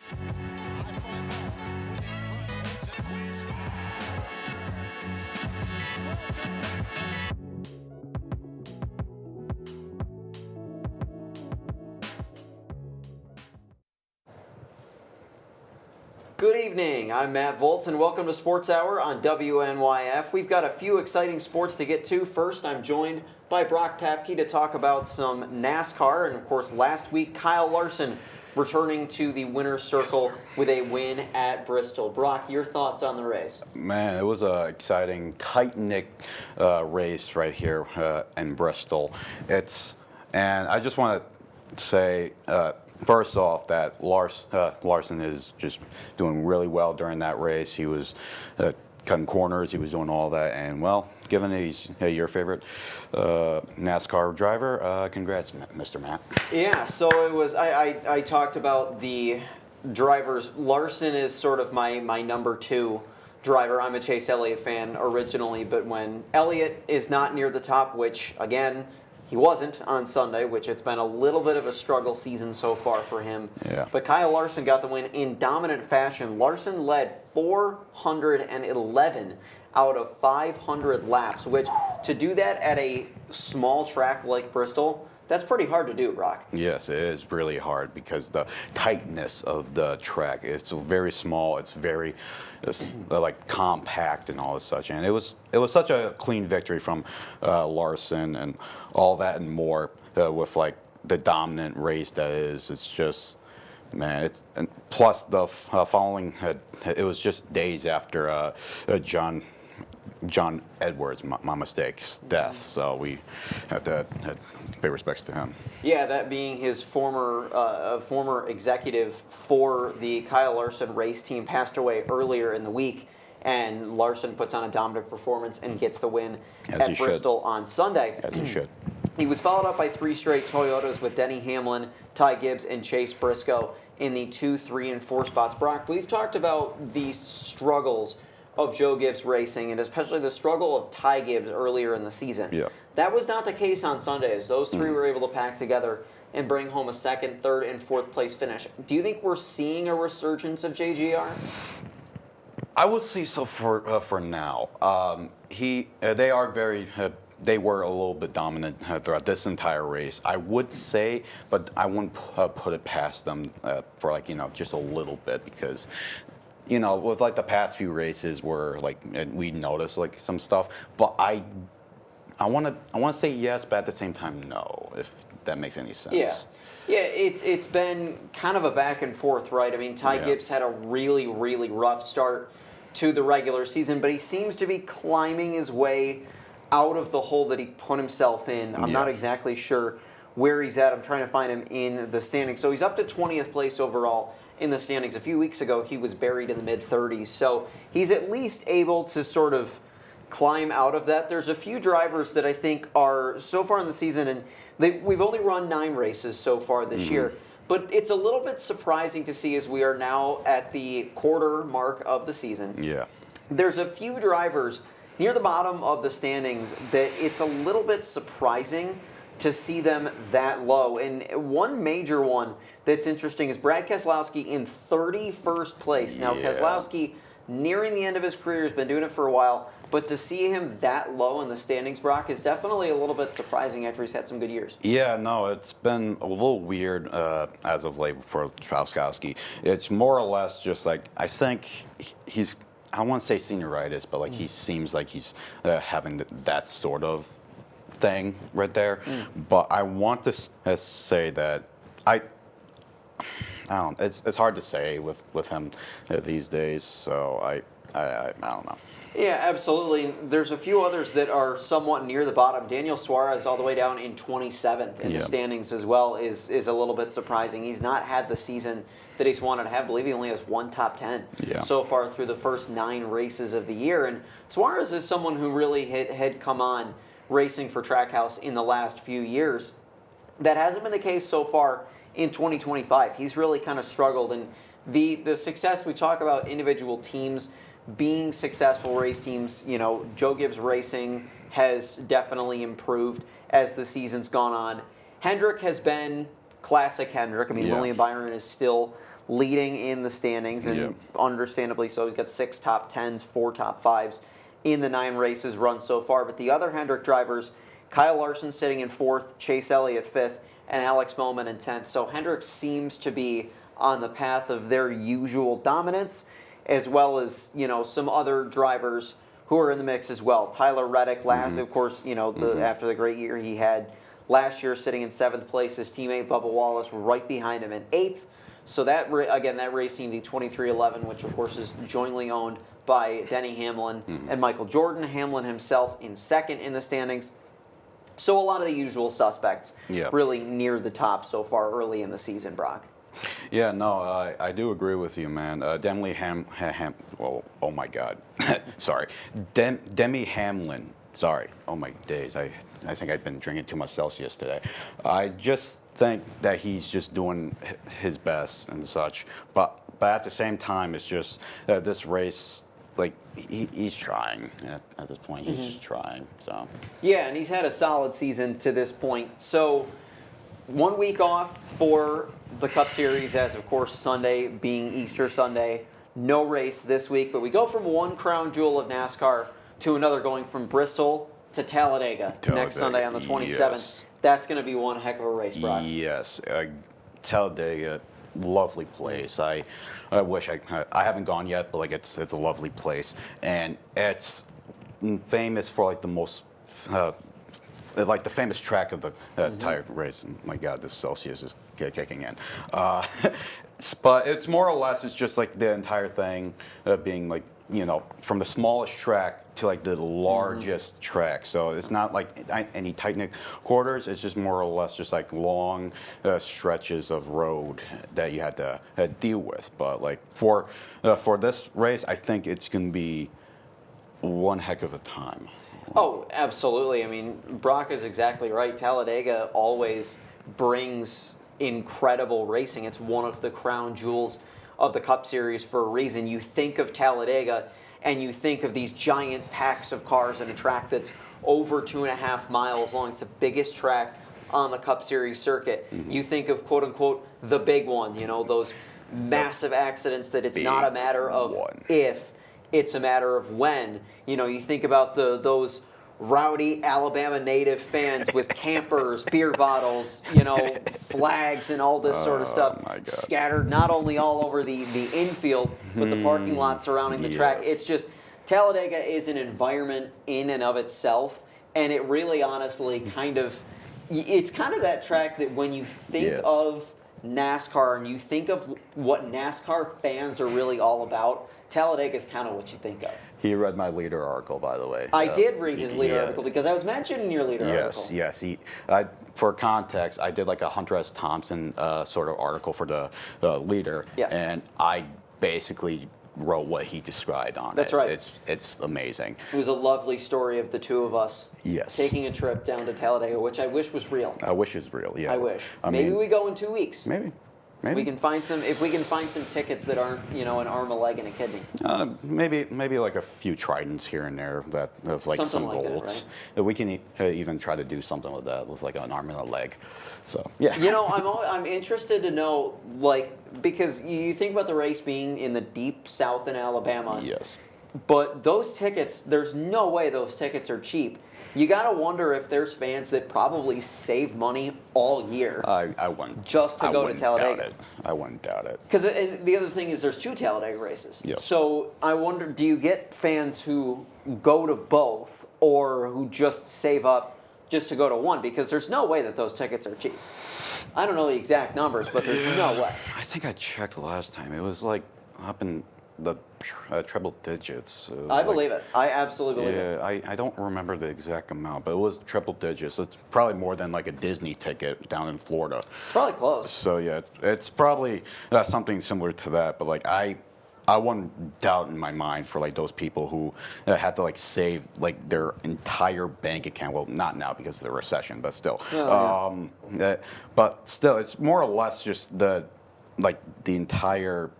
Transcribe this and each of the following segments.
Good evening, I'm Matt Voltz and welcome to Sports Hour on WNYF. We've got a few exciting sports to get to. First, I'm joined by Brock Papke to talk about some NASCAR, and of course last week Kyle Larson returning to the winner's circle with a win at Bristol. Brock, your thoughts on the race? Man, it was an exciting, tight-knit race right here in Bristol. And I just want to say, first off, that Larson is just doing really well during that race. He was cutting corners, he was doing all that, and well, given he's your favorite NASCAR driver, congrats, Mr. Matt. Yeah, so it was. I talked about the drivers. Larson is sort of my number two driver. I'm a Chase Elliott fan originally, but when Elliott is not near the top, which again he wasn't on Sunday, which it's been a little bit of a struggle season so far for him. Yeah. But Kyle Larson got the win in dominant fashion. Larson led 411 out of 500 laps, which to do that at a small track like Bristol, that's pretty hard to do, Brock. Yes, it is really hard because the tightness of the track. It's very small. It's very like compact and all this such. And it was such a clean victory from Larson and all that and more with like the dominant race that is. It's just, man. And plus the following it was just days after John Edwards, my mistake's death, so we have to pay respects to him. Yeah, that being his former executive for the Kyle Larson race team, passed away earlier in the week, and Larson puts on a dominant performance and gets the win at Bristol on Sunday. As he should. He was followed up by 3 straight Toyotas with Denny Hamlin, Ty Gibbs, and Chase Briscoe in the 2, 3, and 4 spots. Brock, we've talked about the struggles of Joe Gibbs Racing, and especially the struggle of Ty Gibbs earlier in the season. Yeah. That was not the case on Sundays. Those three were able to pack together and bring home a 2nd, 3rd, and 4th place finish. Do you think we're seeing a resurgence of JGR? I would say so for now. They are very. They were a little bit dominant throughout this entire race, I would say, but I wouldn't put it past them for just a little bit because. With like the past few races where we noticed like some stuff, but I want to say yes, but at the same time no, if that makes any sense. Yeah, it's been kind of a back and forth, right? I mean, Ty Gibbs had a really, really rough start to the regular season, but he seems to be climbing his way out of the hole that he put himself in. I'm not exactly sure where he's at. I'm trying to find him in the standings. So he's up to 20th place overall in the standings. A few weeks ago, he was buried in the mid-30s. So he's at least able to sort of climb out of that. There's a few drivers that I think are so far in the season, and we've only run 9 races so far this year, but it's a little bit surprising to see as we are now at the quarter mark of the season. Yeah. There's a few drivers near the bottom of the standings that it's a little bit surprising to see them that low. And one major one that's interesting is Brad Keselowski in 31st place. Now, Keselowski, nearing the end of his career, has been doing it for a while, but to see him that low in the standings, Brock, is definitely a little bit surprising after he's had some good years. Yeah, no, it's been a little weird as of late for Keselowski. It's more or less just like, I think he's, I don't want to say senioritis, but like he seems like he's having that sort of thing right there. But I want to say that I don't. It's hard to say with him these days. So I don't know. Yeah, absolutely. There's a few others that are somewhat near the bottom. Daniel Suarez all the way down in 27th in the standings as well is a little bit surprising. He's not had the season that he's wanted to have. I believe he only has 1 top 10 so far through the first 9 races of the year. And Suarez is someone who really had come on racing for Trackhouse in the last few years. That hasn't been the case so far in 2025. He's really kind of struggled. And the success, we talk about individual teams being successful race teams. Joe Gibbs Racing has definitely improved as the season's gone on. Hendrick has been classic Hendrick. I mean, Yeah. William Byron is still leading in the standings, and understandably so. He's got 6 top 10s, 4 top 5s in the 9 races run so far. But the other Hendrick drivers, Kyle Larson sitting in 4th, Chase Elliott 5th, and Alex Bowman in 10th. So Hendrick seems to be on the path of their usual dominance, as well as, you know, some other drivers who are in the mix as well. Tyler Reddick, last, of course, you know, after the great year he had last year, sitting in 7th place. His teammate Bubba Wallace right behind him in 8th. So that, again, that racing, the 2311, which of course is jointly owned by Denny Hamlin and Michael Jordan. Hamlin himself in 2nd in the standings. So a lot of the usual suspects really near the top so far early in the season, Brock. Yeah, no, I do agree with you, man. Oh my God, sorry, Demi Hamlin. Sorry, oh my days. I think I've been drinking too much Celsius today. I just think that he's just doing his best and such, but at the same time, it's just this race. Like he's trying at this point. He's just trying. So yeah, and he's had a solid season to this point. So 1 week off for the Cup Series, as of course Sunday being Easter Sunday. No race this week, but we go from one crown jewel of NASCAR to another, going from Bristol to Talladega next Sunday on the 27th. Yes. That's going to be one heck of a race, Brock. Yes, Talladega, lovely place. I wish I haven't gone yet, but like it's a lovely place, and it's famous for like the most like the famous track of the tire race. My God, this Celsius is kicking in. But it's more or less, it's just like the entire thing being like, you know, from the smallest track to like the largest track. So it's not like any tight knit quarters. It's just more or less just like long stretches of road that you had to deal with. But like for this race, I think it's going to be one heck of a time. Oh, absolutely. I mean, Brock is exactly right. Talladega always brings incredible racing. It's one of the crown jewels of the Cup Series for a reason. You think of Talladega and you think of these giant packs of cars and a track that's over 2.5 miles long. It's the biggest track on the Cup Series circuit. You think of, quote unquote, the big one, you know, those massive accidents that it's not a matter of if, it's a matter of when. You know, you think about those rowdy Alabama native fans with campers, beer bottles, you know, flags and all this sort of stuff scattered not only all over the infield, but the parking lot surrounding the track. It's just, Talladega is an environment in and of itself, and it really honestly it's kind of that track that when you think of NASCAR and you think of what NASCAR fans are really all about, Talladega is kind of what you think of. He read my leader article, by the way. I did read his leader article because I was mentioned in your leader article. Yes. For context, I did like a Hunter S. Thompson sort of article for the leader, and I basically wrote what he described on it. That's right. It's amazing. It was a lovely story of the two of us taking a trip down to Talladega, which I wish was real. I wish it was real, yeah. I wish. Maybe we go in 2 weeks. Maybe. We can find some, if we can find some tickets that aren't, you know, an arm, a leg, and a kidney. Maybe like a few Tridents here and there that of like something some like golds. That, right? We can even try to do something with that, with like an arm and a leg. So yeah. You know, I'm interested to know, like, because you think about the race being in the deep south in Alabama. Yes. But those tickets, there's no way those tickets are cheap. You gotta wonder if there's fans that probably save money all year. I wouldn't. Just to go to Talladega. I wouldn't doubt it. Because the other thing is there's 2 Talladega races. Yep. So I wonder, do you get fans who go to both or who just save up just to go to one? Because there's no way that those tickets are cheap. I don't know the exact numbers, but there's no way. I think I checked last time. It was like up in the treble digits. I believe it. I absolutely believe it. Yeah, I don't remember the exact amount, but it was triple digits. It's probably more than like a Disney ticket down in Florida. It's probably close. So yeah, it's probably something similar to that. But like I wouldn't doubt in my mind for like those people who had to like save like their entire bank account. Well, not now because of the recession, but still. But still, it's more or less just the entire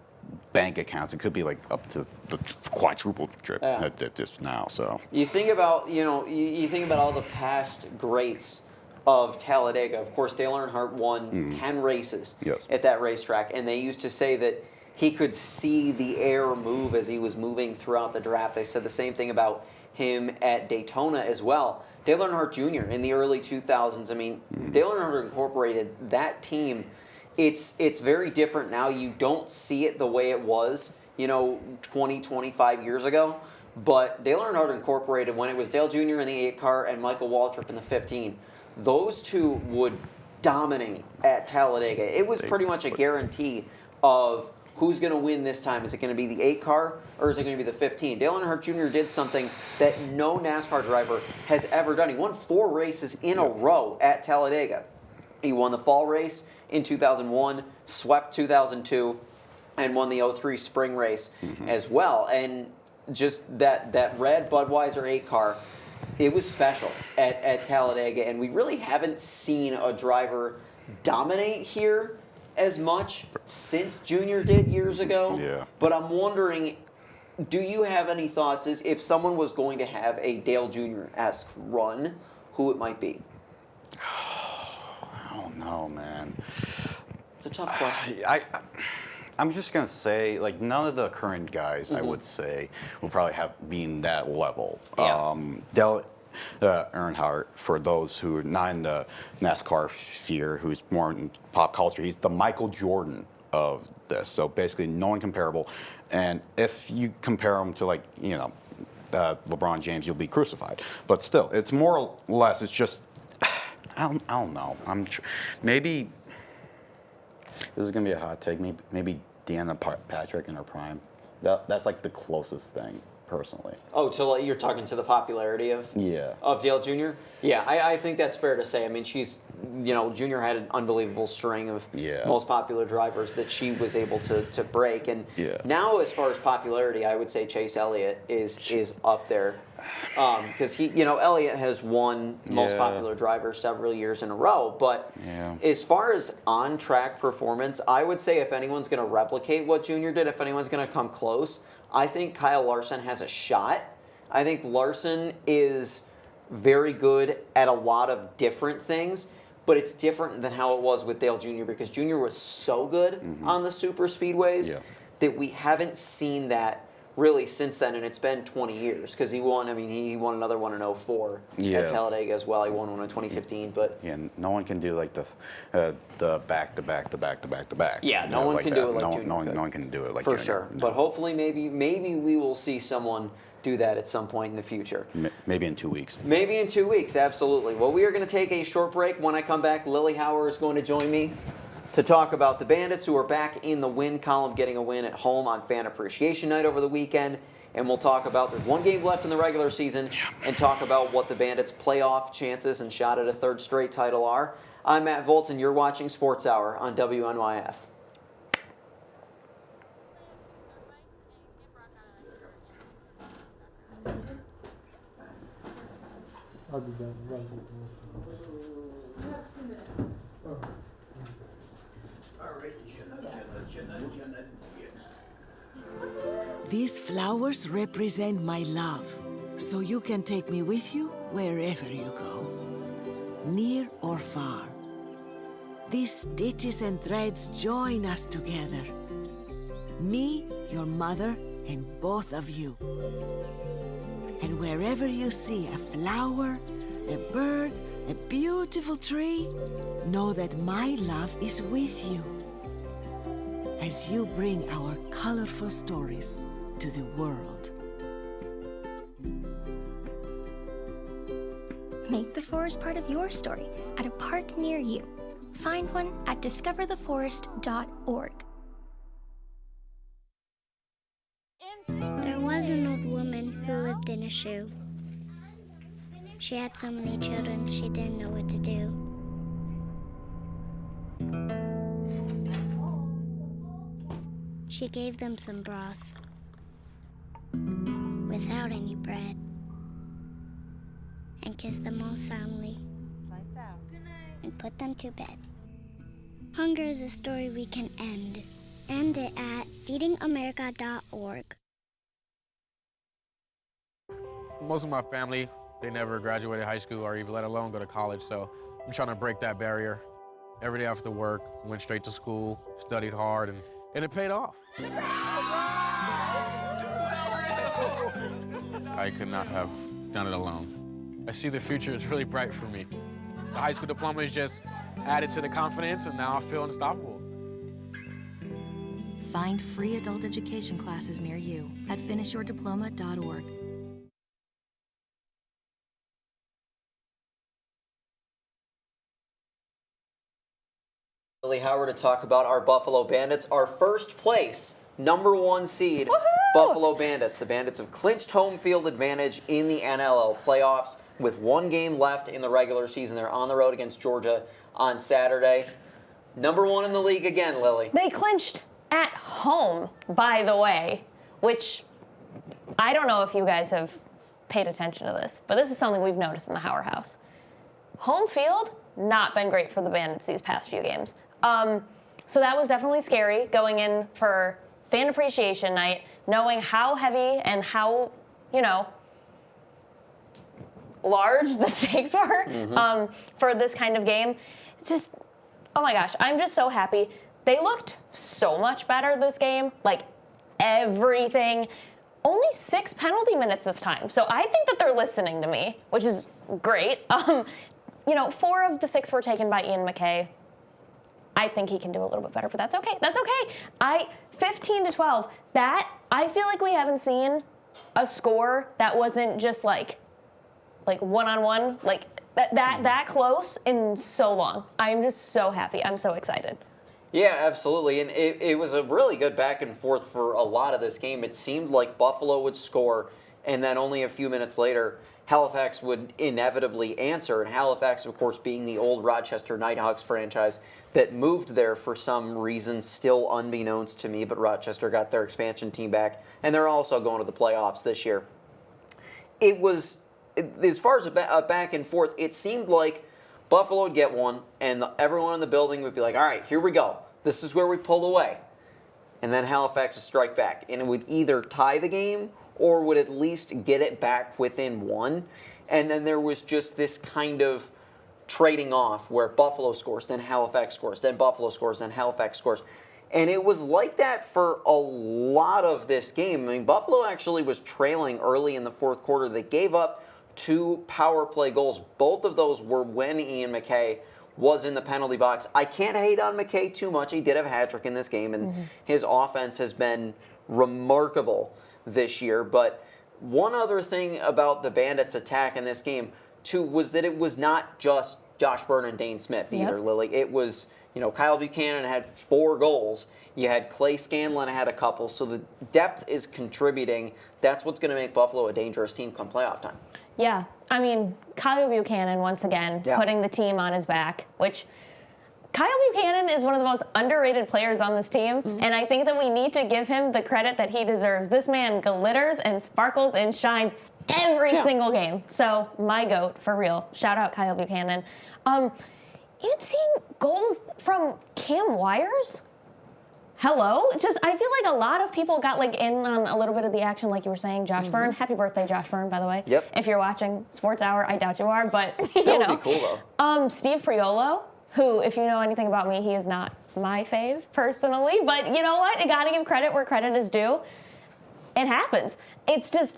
bank accounts. It could be like up to the quadruple trip at this now. So you think about, you know, you think about all the past greats of Talladega. Of course, Dale Earnhardt won 10 races Yes. at that racetrack, and they used to say that he could see the air move as he was moving throughout the draft. They said the same thing about him at Daytona as well. Dale Earnhardt Jr. in the early 2000s, I mean, Dale Earnhardt Incorporated, that team, it's very different now. You don't see it the way it was, 20, 25 years ago. But Dale Earnhardt Incorporated, when it was Dale Jr. in the 8 car and Michael Waltrip in the 15, those two would dominate at Talladega. It was pretty much a guarantee of who's going to win this time. Is it going to be the 8 car or is it going to be the 15? Dale Earnhardt Jr. did something that no NASCAR driver has ever done. He won 4 races in a row at Talladega. He won the fall race in 2001, swept 2002, and won the 03 spring race as well. And just that red Budweiser 8 car, it was special at Talladega, and we really haven't seen a driver dominate here as much since Junior did years ago. Yeah. But I'm wondering, do you have any thoughts as if someone was going to have a Dale Jr.-esque run, who it might be? I don't know, man. It's a tough question. I'm just gonna say, like, none of the current guys, I would say, will probably have been that level. Yeah. Dale Earnhardt, for those who are not in the NASCAR sphere, who's more in pop culture, he's the Michael Jordan of this. So basically, no one comparable. And if you compare him to, like, LeBron James, you'll be crucified. But still, it's more or less, it's just, I don't know. Maybe this is gonna be a hot take. Maybe Deanna Patrick in her prime. That's like the closest thing, personally. Oh, you're talking to the popularity of Dale Jr.? Yeah, I think that's fair to say. I mean, she's, Junior had an unbelievable string of most popular drivers that she was able to break. And now, as far as popularity, I would say Chase Elliott is up there. Because Elliott has won most popular driver several years in a row. But as far as on-track performance, I would say if anyone's going to replicate what Junior did, if anyone's going to come close, I think Kyle Larson has a shot. I think Larson is very good at a lot of different things, but it's different than how it was with Dale Jr. because Jr. was so good on the super speedways that we haven't seen that really since then, and it's been 20 years because he won another one in 04 at Talladega as well. He won one in 2015, but no one can do like the back to back. Yeah, no one can do it like Junior. No one can do it like for Junior. sure. No. But hopefully, maybe we will see someone do that at some point in the future. Maybe in 2 weeks. Maybe in 2 weeks, absolutely. Well, we are going to take a short break. When I come back, Lily Hauer is going to join me to talk about the Bandits, who are back in the win column, getting a win at home on Fan Appreciation Night over the weekend. And we'll talk about, there's 1 game left in the regular season, and talk about what the Bandits' playoff chances and shot at a 3rd straight title are. I'm Matt Volz, and you're watching Sports Hour on WNYF. I'll be done. You have 2 minutes. These flowers represent my love, so you can take me with you wherever you go, near or far. These stitches and threads join us together. Me, your mother, and both of you. And wherever you see a flower, a bird, a beautiful tree, know that my love is with you as you bring our colorful stories to the world. Make the forest part of your story at a park near you. Find one at discovertheforest.org. There was an old woman who lived in a shoe. She had so many children, she didn't know what to do. She gave them some broth without any bread and kissed them all soundly and put them to bed. Hunger is a story we can end. End it at feedingamerica.org. Most of my family, they never graduated high school or even let alone go to college, so I'm trying to break that barrier. Every day after work, went straight to school, studied hard, and it paid off. I could not have done it alone. I see the future is really bright for me. The high school diploma is just added to the confidence, and now I feel unstoppable. Find free adult education classes near you at finishyourdiploma.org. Lily Howard to talk about our Buffalo Bandits, our first place, #1 seed, Buffalo Bandits. The Bandits have clinched home field advantage in the NLL playoffs with 1 game left in the regular season. They're on the road against Georgia on Saturday. #1 in the league again, Lily. They clinched at home, by the way, which I don't know if you guys have paid attention to this, but this is something we've noticed in the Hauer house. Home field, not been great for the Bandits these past few games. So that was definitely scary going in for fan appreciation night, knowing how heavy and how, large the stakes were for this kind of game. Just, oh my gosh, I'm just so happy. They looked so much better this game, like everything. Only 6 penalty minutes this time. So I think that they're listening to me, which is great. 4 of the 6 were taken by Ian McKay. I think he can do a little bit better, but that's okay. That's okay. 15-12. That, I feel like we haven't seen a score that wasn't just like one-on-one, like that close in so long. I'm just so happy. I'm so excited. Yeah, absolutely. And it was a really good back and forth for a lot of this game. It seemed like Buffalo would score, and then only a few minutes later, Halifax would inevitably answer. And Halifax, of course, being the old Rochester Nighthawks franchise that moved there for some reason, still unbeknownst to me, but Rochester got their expansion team back, and they're also going to the playoffs this year. It was, as far as a back and forth, it seemed like Buffalo would get one, and everyone in the building would be like, all right, here we go. This is where we pull away. And then Halifax would strike back, and it would either tie the game or would at least get it back within 1. And then there was just this kind of trading off where Buffalo scores, then Halifax scores, then Buffalo scores, then Halifax scores. And it was like that for a lot of this game. I mean, Buffalo actually was trailing early in the 4th quarter. They gave up 2 power play goals. Both of those were when Ian McKay was in the penalty box. I can't hate on McKay too much. He did have a hat trick in this game, and his offense has been remarkable this year. But one other thing about the Bandits' attack in this game, too, was that it was not just Josh Byrne and Dane Smith either, Lily. It was, Kyle Buchanan had 4 goals. You had Clay Scanlon had a couple. So the depth is contributing. That's what's going to make Buffalo a dangerous team come playoff time. Yeah, I mean, Kyle Buchanan, once again, putting the team on his back, which Kyle Buchanan is one of the most underrated players on this team, and I think that we need to give him the credit that he deserves. This man glitters and sparkles and shines every single game. So, my GOAT, for real. Shout out Kyle Buchanan. Even seeing goals from Cam Wires? Hello? I feel like a lot of people got in on a little bit of the action, like you were saying. Josh Byrne. Happy birthday, Josh Byrne, by the way. Yep. If you're watching Sports Hour, I doubt you are, but That would be cool, though. Steve Priolo, who, if you know anything about me, he is not my fave personally, but you know what? You gotta give credit where credit is due. It happens. It's just,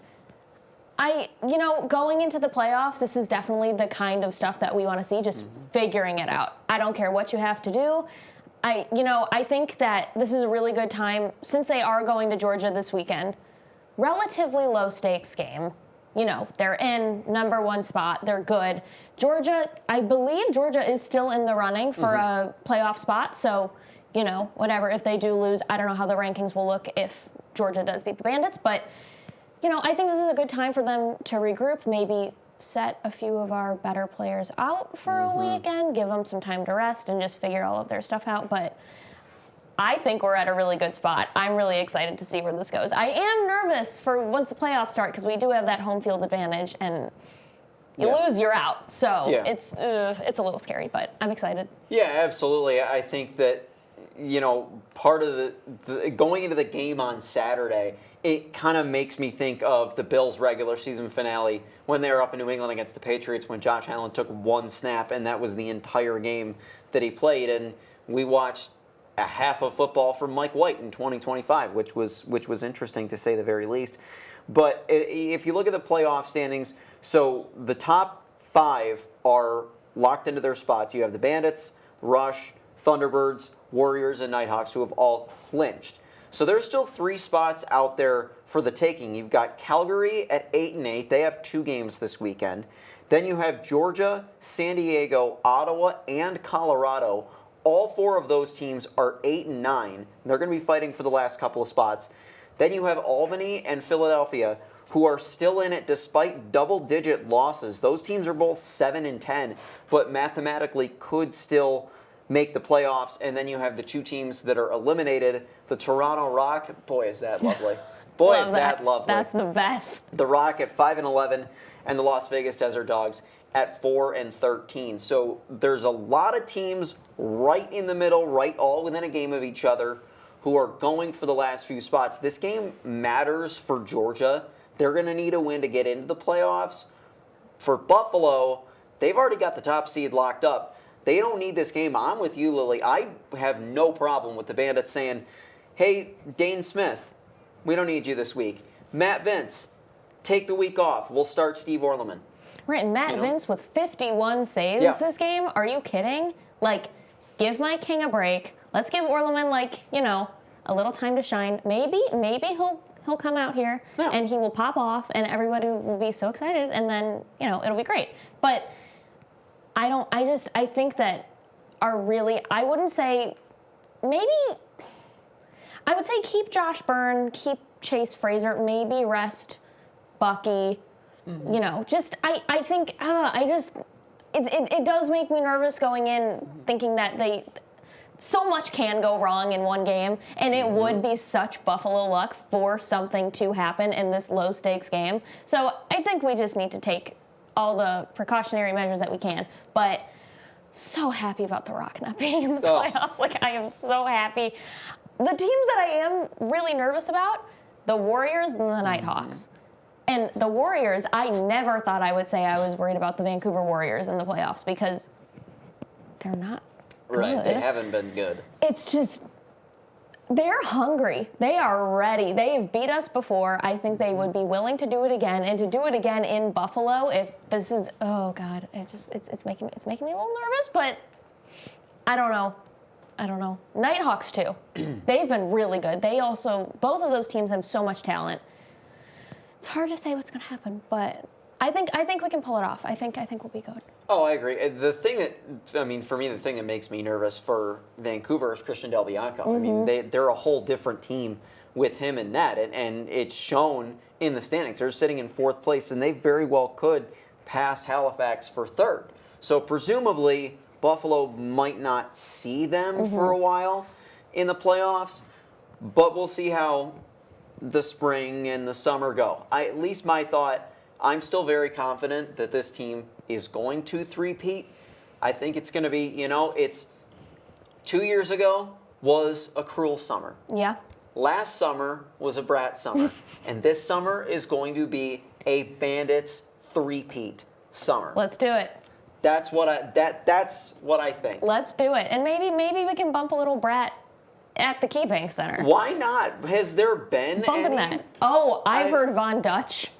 going into the playoffs, this is definitely the kind of stuff that we want to see, just figuring it out. I don't care what you have to do. I think that this is a really good time, since they are going to Georgia this weekend, relatively low stakes game. They're in #1 spot. They're good. Georgia, I believe Georgia is still in the running for a playoff spot. So, whatever, if they do lose, I don't know how the rankings will look if Georgia does beat the Bandits. But, I think this is a good time for them to regroup, maybe set a few of our better players out for a weekend, give them some time to rest and just figure all of their stuff out. But I think we're at a really good spot. I'm really excited to see where this goes. I am nervous for once the playoffs start because we do have that home field advantage, and you lose, you're out. So it's a little scary, but I'm excited. Yeah, absolutely. I think that part of the going into the game on Saturday, it kind of makes me think of the Bills' regular season finale when they were up in New England against the Patriots when Josh Allen took one snap, and that was the entire game that he played. And we watched a half of football from Mike White in 2025, which was interesting to say the very least. But if you look at the playoff standings, so the top 5 are locked into their spots. You have the Bandits, Rush, Thunderbirds, Warriors, and Nighthawks, who have all clinched. So there's still 3 spots out there for the taking. You've got Calgary at 8-8. They have 2 games this weekend. Then you have Georgia, San Diego, Ottawa, and Colorado. All 4 of those teams are 8-9. They're going to be fighting for the last couple of spots. Then you have Albany and Philadelphia, who are still in it despite double-digit losses. Those teams are both 7-10, but mathematically could still make the playoffs. And then you have the 2 teams that are eliminated. The Toronto Rock, boy, is that lovely. Boy, is that lovely. That's the best. The Rock at 5-11, and the Las Vegas Desert Dogs at 4-13. So there's a lot of teams right in the middle, right all within a game of each other, who are going for the last few spots. This game matters for Georgia. They're going to need a win to get into the playoffs. For Buffalo, they've already got the top seed locked up. They don't need this game. I'm with you, Lily. I have no problem with the Bandits saying, hey, Dane Smith, we don't need you this week. Matt Vince, take the week off. We'll start Steve Orleman. Right, Matt Vince with 51 saves this game? Are you kidding? Like, give my king a break. Let's give Orleman, a little time to shine. Maybe he'll come out here and he will pop off and everybody will be so excited and then, it'll be great. But I think that I wouldn't say, I would say keep Josh Byrne, keep Chase Fraser, maybe rest Bucky. Mm-hmm. I think it does make me nervous going in thinking that so much can go wrong in one game, and it would be such Buffalo luck for something to happen in this low-stakes game. So I think we just need to take all the precautionary measures that we can. But so happy about the Rock not being in the playoffs. I am so happy. The teams that I am really nervous about, the Warriors and the Nighthawks. And the Warriors, I never thought I would say I was worried about the Vancouver Warriors in the playoffs because they're not good. Right, they haven't been good. It's just, they're hungry. They are ready. They have beat us before. I think they would be willing to do it again, and to do it again in Buffalo. If this is, oh God, it's making me a little nervous. But I don't know. Nighthawks too. They've been really good. Both of those teams have so much talent. It's hard to say what's going to happen, but I think we can pull it off. I think we'll be good. Oh, I agree. The thing for me, the thing that makes me nervous for Vancouver is Christian Del Bianco. Mm-hmm. I mean, they're a whole different team with him in net, and it's shown in the standings. They're sitting in 4th place, and they very well could pass Halifax for 3rd. So presumably, Buffalo might not see them for a while in the playoffs, but we'll see how the spring and the summer go. At least my thought, I'm still very confident that this team is going to three-peat. I think it's going to be, it's 2 years ago was a cruel summer. Yeah. Last summer was a brat summer. And this summer is going to be a Bandits three-peat summer. Let's do it. That's what I think. Let's do it. And maybe we can bump a little brat at the KeyBank Center. Why not? Has there been bumping any? That? Oh, I've heard Von Dutch.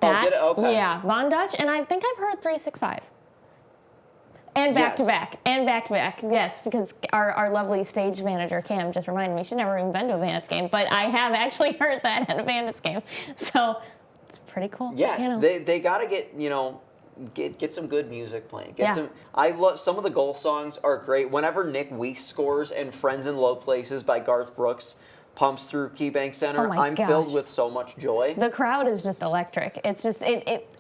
Did it? Okay. Yeah, Von Dutch, and I think I've heard 365. And back to back. Yes, because our lovely stage manager, Cam, just reminded me she's never even been to a Bandits game, but I have actually heard that at a Bandits game. So it's pretty cool. Yes, they got to get some good music playing. I love some of the goal songs are great. Whenever Nick Weiss scores and Friends in Low Places by Garth Brooks pumps through KeyBank Center, I'm filled with so much joy. The crowd is just electric. It's just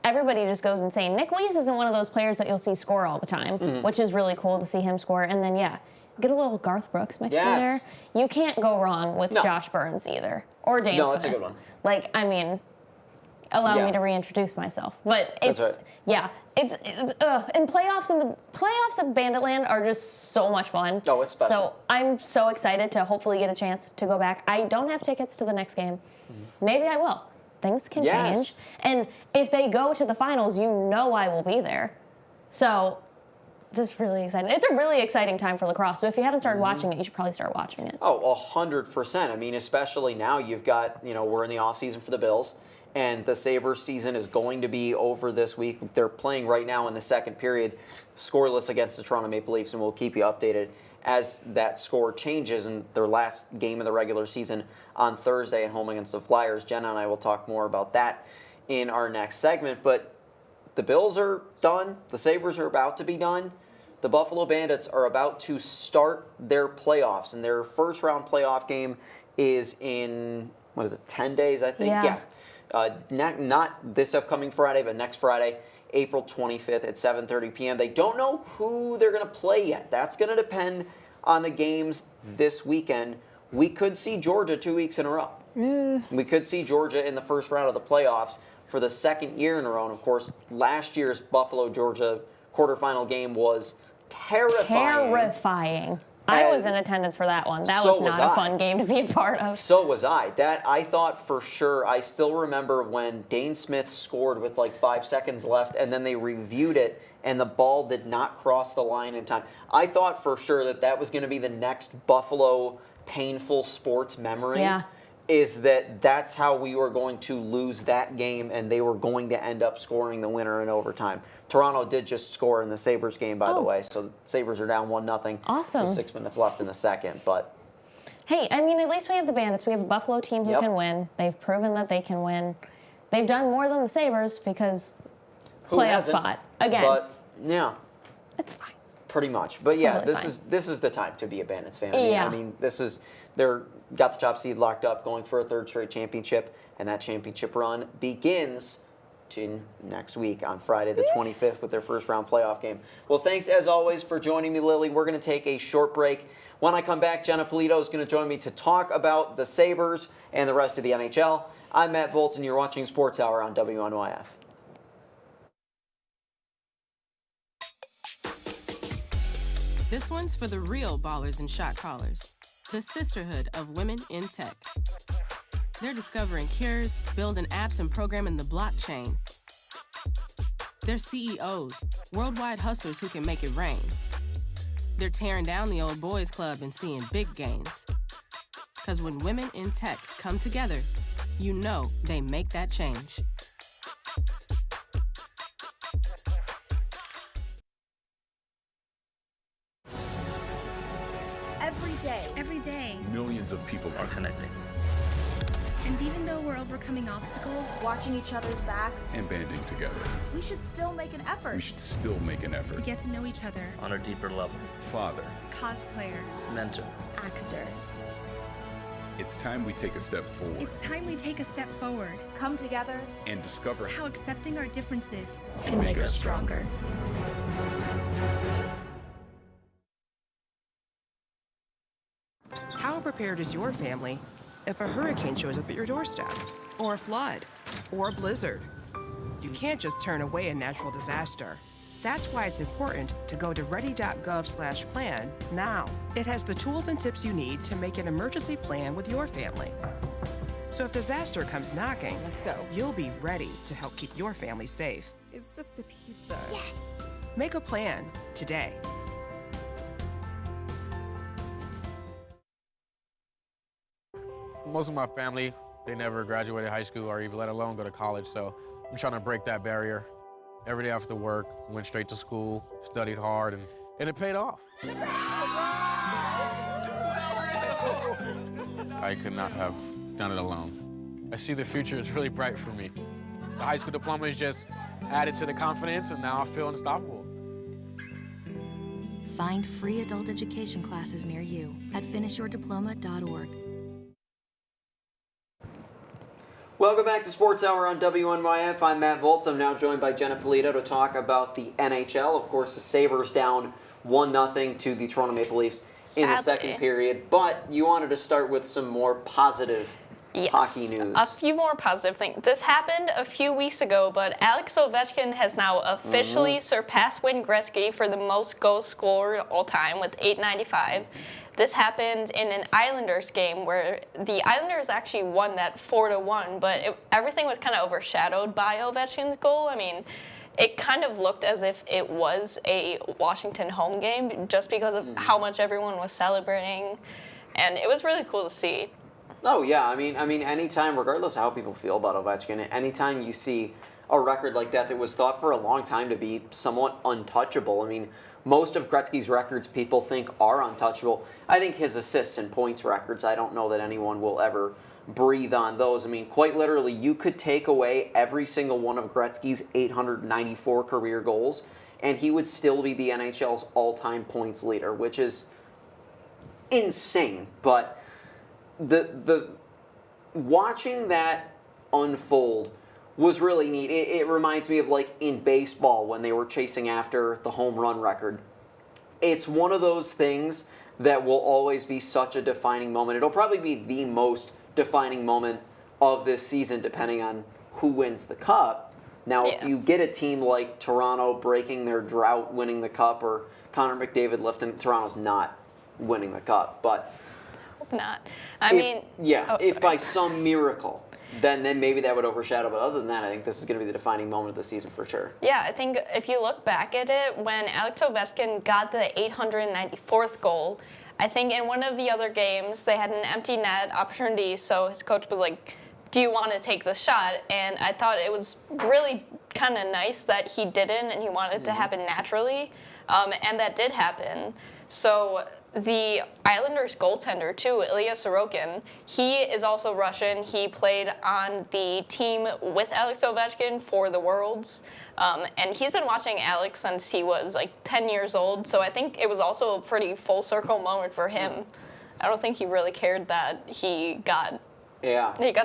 everybody just goes insane. Nick Weiss isn't one of those players that you'll see score all the time, which is really cool to see him score. And then get a little Garth Brooks mixed in there. You can't go wrong with Josh Burns either, or Dane Smith. That's a good one. allow Yeah. me to reintroduce myself. But That's it's right. yeah, it's and playoffs and the playoffs at Banditland are just so much fun. Oh, it's special. So I'm so excited to hopefully get a chance to go back. I don't have tickets to the next game. Maybe I will. Things can Yes. change. And if they go to the finals, you know I will be there. So just really excited. It's a really exciting time for lacrosse. So if you haven't started watching it, you should probably start watching it. Oh, 100%. I mean, especially now you've got, we're in the off season for the Bills, and the Sabres season is going to be over this week. They're playing right now in the second period, scoreless against the Toronto Maple Leafs, and we'll keep you updated as that score changes in their last game of the regular season on Thursday at home against the Flyers. Jenna and I will talk more about that in our next segment, but the Bills are done. The Sabres are about to be done. The Buffalo Bandits are about to start their playoffs, and their first round playoff game is in, 10 days, I think? Yeah. Not this upcoming Friday, but next Friday, April 25th at 7:30 p.m. They don't know who they're going to play yet. That's going to depend on the games this weekend. We could see Georgia 2 weeks in a row. We could see Georgia in the first round of the playoffs for the second year in a row. And, of course, last year's Buffalo-Georgia quarterfinal game was terrifying. I was in attendance for that one. That So was was not a I. fun game to be a part of. So was I. That I thought for sure. I still remember when Dane Smith scored with like 5 seconds left, and then they reviewed it, and the ball did not cross the line in time. I thought for sure that was going to be the next Buffalo painful sports memory. Yeah. Is that's how we were going to lose that game, and they were going to end up scoring the winner in overtime. Toronto did just score in the Sabres game, by the way, so the Sabres are down 1-0. Awesome. With 6 minutes left in the second, but Hey, I mean, at least we have the Bandits. We have a Buffalo team who can win. They've proven that they can win. They've done more than the Sabres because who playoff hasn't? spot against. But yeah, It's fine. pretty much. But yeah, totally this is the time to be a Bandits fan. Yeah. I mean, they're got the top seed locked up, going for a third straight championship, and that championship run begins next week on Friday the 25th with their first round playoff game. Well, thanks as always for joining me, Lily. We're going to take a short break. When I come back, Jenna Polito is going to join me to talk about the Sabres and the rest of the NHL. I'm Matt Volz, and you're watching Sports Hour on WNYF. This one's for the real ballers and shot callers, the sisterhood of women in tech. They're discovering cures, building apps, and programming the blockchain. They're CEOs, worldwide hustlers who can make it rain. They're tearing down the old boys club and seeing big gains. Because when women in tech come together, you know they make that change. Every day, millions of people are connecting. and even though we're overcoming obstacles, watching each other's backs, And banding together. we should still make an effort We should still make an to effort. get to know each other. On a deeper level. Father, Cosplayer, Mentor. actor. it's time we take a step forward It's time we take a step forward. Come together. and discover How accepting our differences can make us stronger. How prepared is your family if a hurricane shows up at your doorstep? Or a flood? Or a blizzard? You can't just turn away a natural disaster. That's why it's important to go to ready.gov/plan now. It has the tools and tips you need to make an emergency plan with your family. So if disaster comes knocking, Let's go. you'll be ready to help keep your family safe. It's just a pizza. Make a plan today. Most of my family, they never graduated high school or even let alone go to college, so I'm trying to break that barrier. Every day after work, went straight to school, studied hard, and it paid off. I could not have done it alone. I see the future is really bright for me. The high school diploma is just added to the confidence, and now I feel unstoppable. Find free adult education classes near you at finishyourdiploma.org. Welcome back to Sports Hour on WNYF. I'm Matt Volz. I'm now joined by Jenna Polito to talk about the NHL. Of course, the Sabres down 1-0 to the Toronto Maple Leafs in the second period. But you wanted to start with some more positive Yes. hockey news. A few more positive things. This happened a few weeks ago, but Alex Ovechkin has now officially surpassed Wayne Gretzky for the most goals scored all time with 895. This happened in an Islanders game where the Islanders actually won that 4-1, but everything was kind of overshadowed by Ovechkin's goal. I mean, it kind of looked as if it was a Washington home game just because of how much everyone was celebrating, and it was really cool to see. Oh yeah, I mean, anytime, regardless of how people feel about Ovechkin, anytime you see a record like that was thought for a long time to be somewhat untouchable. I mean, most of Gretzky's records people think are untouchable. I think his assists and points records, I don't know that anyone will ever breathe on those. I mean, quite literally, you could take away every single one of Gretzky's 894 career goals, and he would still be the NHL's all-time points leader, which is insane. But the watching that unfold was really neat. It reminds me of like in baseball when they were chasing after the home run record. It's one of those things that will always be such a defining moment. It'll probably be the most defining moment of this season, depending on who wins the cup. Now, if you get a team like Toronto breaking their drought, winning the cup, or Connor McDavid lifting, Toronto's not winning the cup. But Hope not. if by some miracle, then maybe that would overshadow. But other than that, I think this is going to be the defining moment of the season for sure. Yeah, I think if you look back at it, when Alex Ovechkin got the 894th goal, I think in one of the other games, they had an empty net opportunity, so his coach was like, do you want to take the shot? And I thought it was really kind of nice that he didn't, and he wanted it to happen naturally, and that did happen. So the Islanders goaltender, too, Ilya Sorokin, he is also Russian. He played on the team with Alex Ovechkin for the Worlds. And he's been watching Alex since he was like 10 years old. So I think it was also a pretty full circle moment for him. I don't think he really cared that he got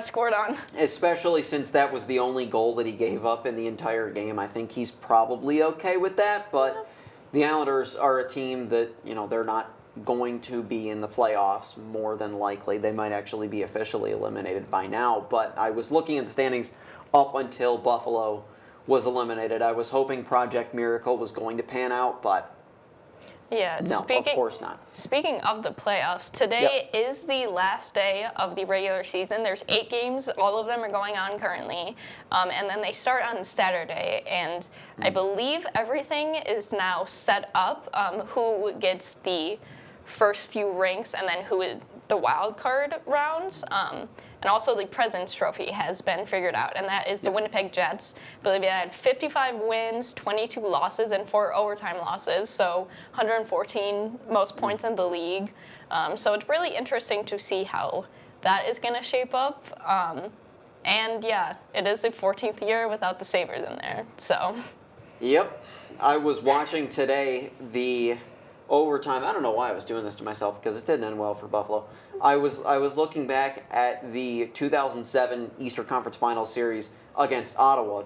scored on. Especially since that was the only goal that he gave up in the entire game. I think he's probably okay with that. But the Islanders are a team that, they're not going to be in the playoffs more than likely. They might actually be officially eliminated by now. But I was looking at the standings up until Buffalo was eliminated. I was hoping Project Miracle was going to pan out, but no, of course not. Speaking of the playoffs, today is the last day of the regular season. There's 8 games. All of them are going on currently. And then they start on Saturday. And I believe everything is now set up, who gets the first few ranks and then the wild card rounds. And also the President's Trophy has been figured out, and that is the Winnipeg Jets. I believe they had 55 wins, 22 losses, and 4 overtime losses, so 114 most points in the league. So it's really interesting to see how that is going to shape up. And yeah, it is the 14th year without the Sabres in there. So. Yep. I was watching today the overtime. I don't know why I was doing this to myself because it didn't end well for Buffalo. I was looking back at the 2007 Eastern Conference Final Series against Ottawa,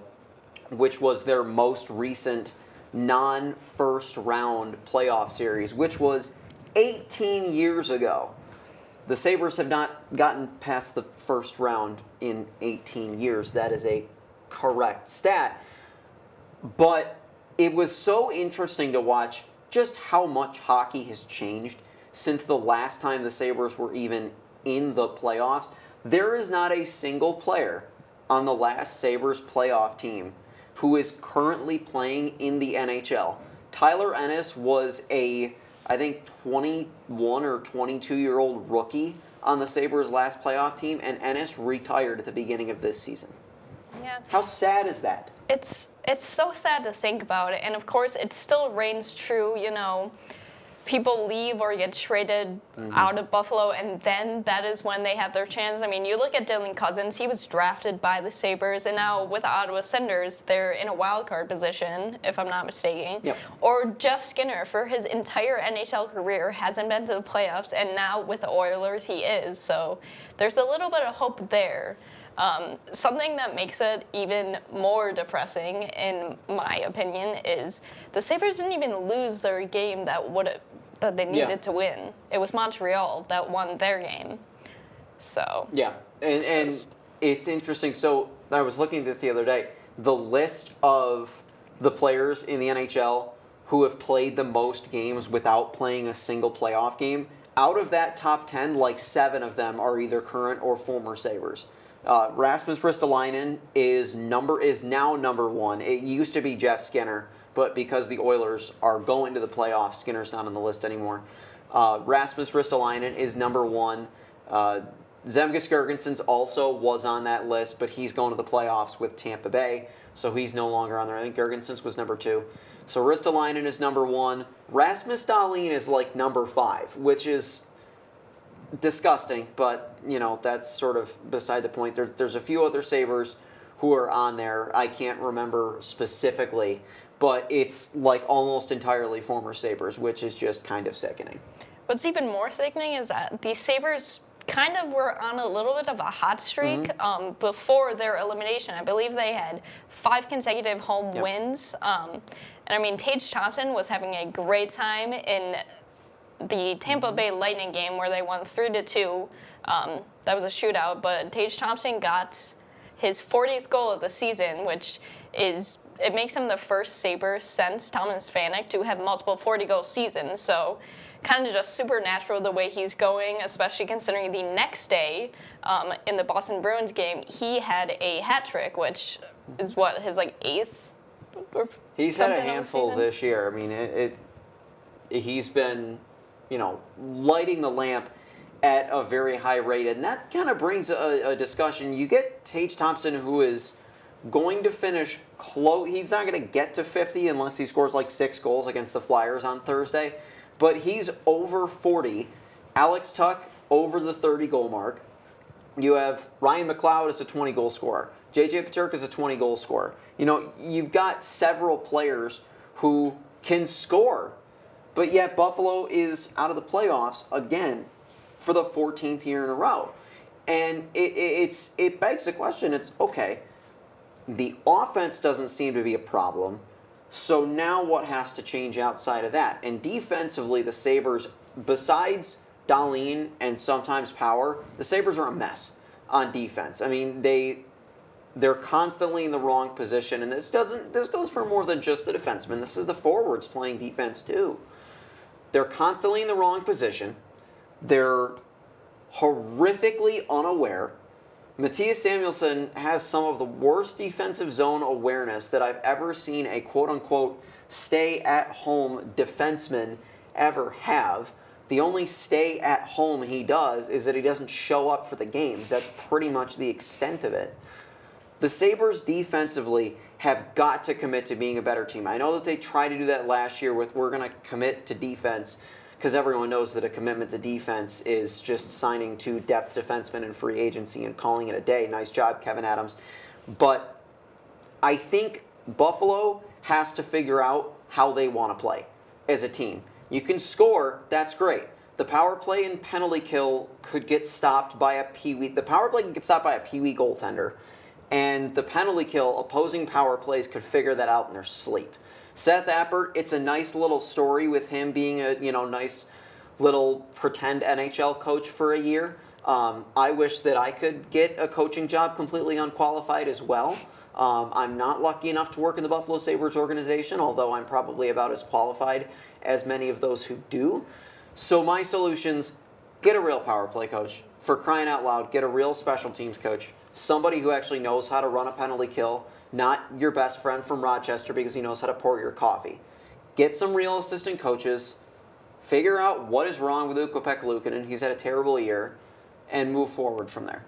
which was their most recent non-first round playoff series, which was 18 years ago. The Sabres have not gotten past the first round in 18 years. That is a correct stat. But it was so interesting to watch just how much hockey has changed since the last time the Sabres were even in the playoffs. There is not a single player on the last Sabres playoff team who is currently playing in the NHL. Tyler Ennis was I think 21 or 22-year-old rookie on the Sabres' last playoff team, and Ennis retired at the beginning of this season. Yeah. How sad is that? It's so sad to think about it, and of course it still reigns true, people leave or get traded out of Buffalo, and then that is when they have their chance. I mean, you look at Dylan Cousins, he was drafted by the Sabres, and now with the Ottawa Senators, they're in a wild card position, if I'm not mistaken. Yep. Or Jeff Skinner, for his entire NHL career, hasn't been to the playoffs, and now with the Oilers, he is. So there's a little bit of hope there. Something that makes it even more depressing, in my opinion, is the Sabres didn't even lose their game that they needed to win. It was Montreal that won their game. So yeah, and it's interesting. So I was looking at this the other day. The list of the players in the NHL who have played the most games without playing a single playoff game, out of that top 10, like 7 of them are either current or former Sabres. Rasmus Ristolainen is now number 1. It used to be Jeff Skinner, but because the Oilers are going to the playoffs, Skinner's not on the list anymore. Rasmus Ristolainen is number 1. Zemgus Girgensons also was on that list, but he's going to the playoffs with Tampa Bay, so he's no longer on there. I think Girgensons was number 2. So Ristolainen is number 1. Rasmus Dahlin is like number 5, which is disgusting, but that's sort of beside the point. There's a few other Sabres who are on there. I can't remember specifically, but it's like almost entirely former Sabres, which is just kind of sickening. What's even more sickening is that the Sabres kind of were on a little bit of a hot streak before their elimination. I believe they had 5 consecutive home wins. And I mean, Tage Thompson was having a great time in the Tampa Bay Lightning game where they won 3-2. That was a shootout, but Tage Thompson got his 40th goal of the season, which it makes him the first Sabre since Thomas Vanek to have multiple 40-goal seasons. So kind of just supernatural the way he's going, especially considering the next day in the Boston Bruins game, he had a hat trick, which is his 8th or He's had a something handful this year. I mean, he's been, lighting the lamp at a very high rate, and that kind of brings a discussion. You get Tage Thompson, who is going to finish close. He's not going to get to 50 unless he scores like 6 goals against the Flyers on Thursday, but he's over 40. Alex Tuch over the 30-goal mark. You have Ryan McLeod as a 20-goal scorer. J.J. Paterka is a 20-goal scorer. You've got several players who can score, but yet Buffalo is out of the playoffs again for the 14th year in a row. And it begs the question, it's okay, the offense doesn't seem to be a problem, so now what has to change outside of that? And defensively, the Sabres, besides Dahlin and sometimes Power, the Sabres are a mess on defense. I mean, they're constantly in the wrong position, and this goes for more than just the defensemen. This is the forwards playing defense too. They're constantly in the wrong position. They're horrifically unaware. Matthias Samuelsson has some of the worst defensive zone awareness that I've ever seen a quote-unquote stay-at-home defenseman ever have. The only stay-at-home he does is that he doesn't show up for the games. That's pretty much the extent of it. The Sabres defensively have got to commit to being a better team. I know that they tried to do that last year with we're going to commit to defense, because everyone knows that a commitment to defense is just signing 2 depth defensemen in free agency and calling it a day. Nice job, Kevin Adams. But I think Buffalo has to figure out how they want to play as a team. You can score, that's great. The power play and penalty kill could get stopped by a peewee. The power play can get stopped by a peewee goaltender. And the penalty kill, opposing power plays could figure that out in their sleep. Seth Appert, it's a nice little story with him being a nice little pretend NHL coach for a year. I wish that I could get a coaching job completely unqualified as well. I'm not lucky enough to work in the Buffalo Sabres organization, although I'm probably about as qualified as many of those who do. So my solutions, get a real power play coach. For crying out loud, get a real special teams coach. Somebody who actually knows how to run a penalty kill, not your best friend from Rochester because he knows how to pour your coffee. Get some real assistant coaches, figure out what is wrong with Ukko-Pekka Luukkonen, he's had a terrible year, and move forward from there.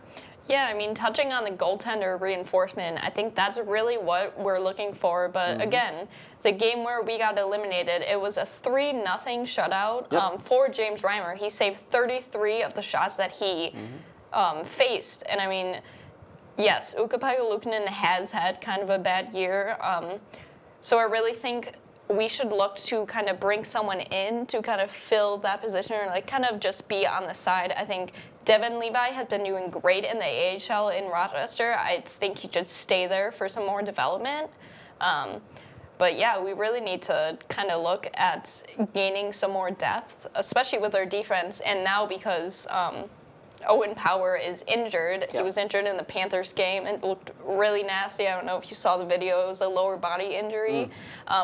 Yeah, I mean, touching on the goaltender reinforcement, I think that's really what we're looking for. But again, the game where we got eliminated, it was a 3-0 shutout for James Reimer. He saved 33 of the shots that he faced. And I mean, yes, Ukko-Pekka Luukkonen has had kind of a bad year. So I really think we should look to kind of bring someone in to kind of fill that position or like kind of just be on the side. I think Devin Levi has been doing great in the AHL in Rochester. I think he should stay there for some more development. But yeah, we really need to kind of look at gaining some more depth, especially with our defense. And now because Owen Power is injured. He Yep. was injured in the Panthers game and looked really nasty. I don't know if you saw the video. It was a lower body injury,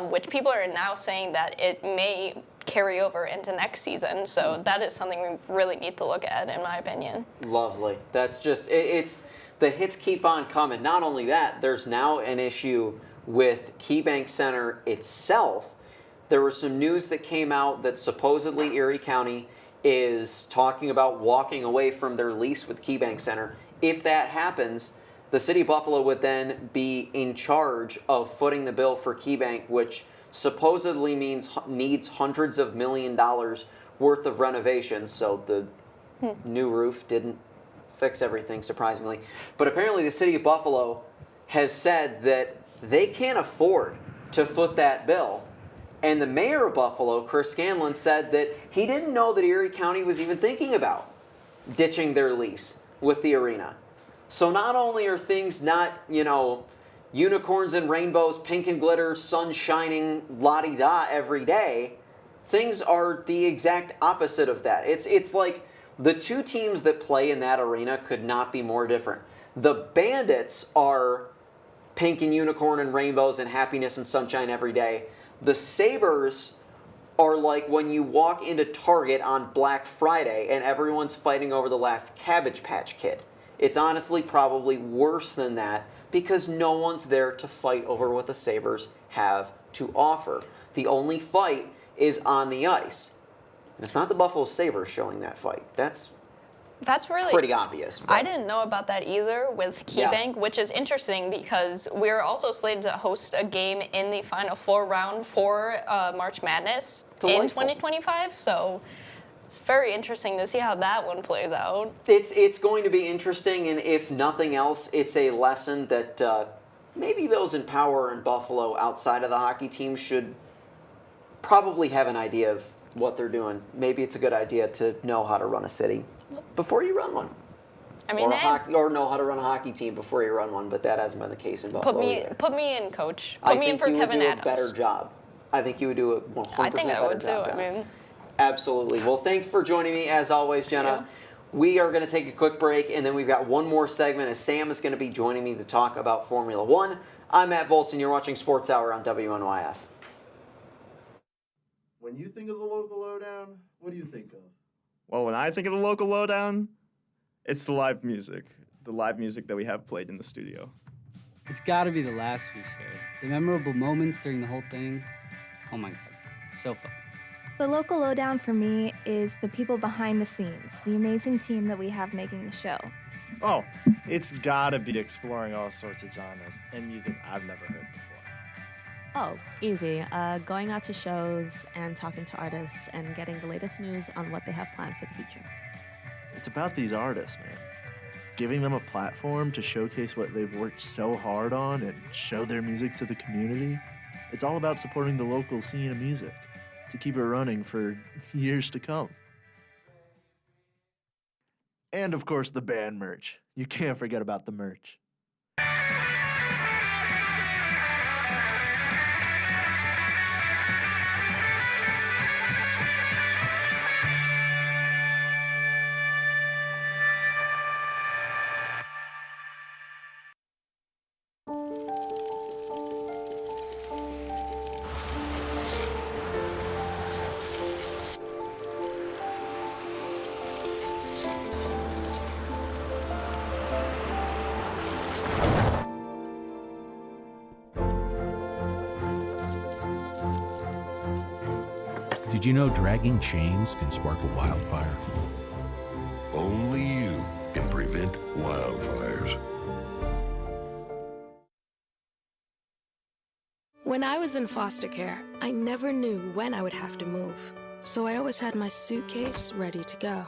which people are now saying that it may carry over into next season. So that is something we really need to look at, in my opinion. Lovely. That's just, it's the hits keep on coming. Not only that, there's now an issue with KeyBank Center itself. There was some news that came out that supposedly Erie County is talking about walking away from their lease with KeyBank Center. If that happens, the city of Buffalo would then be in charge of footing the bill for KeyBank, which supposedly needs hundreds of $1 million worth of renovations. So the new roof didn't fix everything, surprisingly. But apparently the city of Buffalo has said that they can't afford to foot that bill. And the mayor of Buffalo, Chris Scanlon, said that he didn't know that Erie County was even thinking about ditching their lease with the arena. So not only are things not, unicorns and rainbows, pink and glitter, sun shining, la-di-da every day, things are the exact opposite of that. It's like the two teams that play in that arena could not be more different. The Bandits are pink and unicorn and rainbows and happiness and sunshine every day. The Sabres are like when you walk into Target on Black Friday and everyone's fighting over the last Cabbage Patch Kid. It's honestly probably worse than that because no one's there to fight over what the Sabres have to offer. The only fight is on the ice. And it's not the Buffalo Sabres showing that fight. That's really pretty obvious. But I didn't know about that either with KeyBank, which is interesting because we're also slated to host a game in the Final Four round for March Madness in 2025. So it's very interesting to see how that one plays out. It's going to be interesting, and if nothing else, it's a lesson that maybe those in power in Buffalo outside of the hockey team should probably have an idea of what they're doing. Maybe it's a good idea to know how to run a city before you run one. I mean, or know how to run a hockey team before you run one, but that hasn't been the case in Buffalo either. Put me in, coach. Put me in for Kevin Adams. I think you would do a better job. I think you would do a 100% better job. I think I would too. I mean, absolutely. Well, thanks for joining me as always, Jenna. We are going to take a quick break, and then we've got one more segment as Sam is going to be joining me to talk about Formula One. I'm Matt Volz, and you're watching Sports Hour on WNYF. When you think of the local lowdown, what do you think of? Well, when I think of the local lowdown, it's the live music that we have played in the studio. It's got to be the laughs we shared. The memorable moments during the whole thing. Oh my God, so fun. The local lowdown for me is the people behind the scenes, the amazing team that we have making the show. Oh, it's got to be exploring all sorts of genres and music I've never heard before. Oh, easy. Going out to shows and talking to artists and getting the latest news on what they have planned for the future. It's about these artists, man. Giving them a platform to showcase what they've worked so hard on and show their music to the community. It's all about supporting the local scene of music to keep it running for years to come. And of course, the band merch. You can't forget about the merch. Did you know dragging chains can spark a wildfire? Only you can prevent wildfires. When I was in foster care, I never knew when I would have to move. So I always had my suitcase ready to go.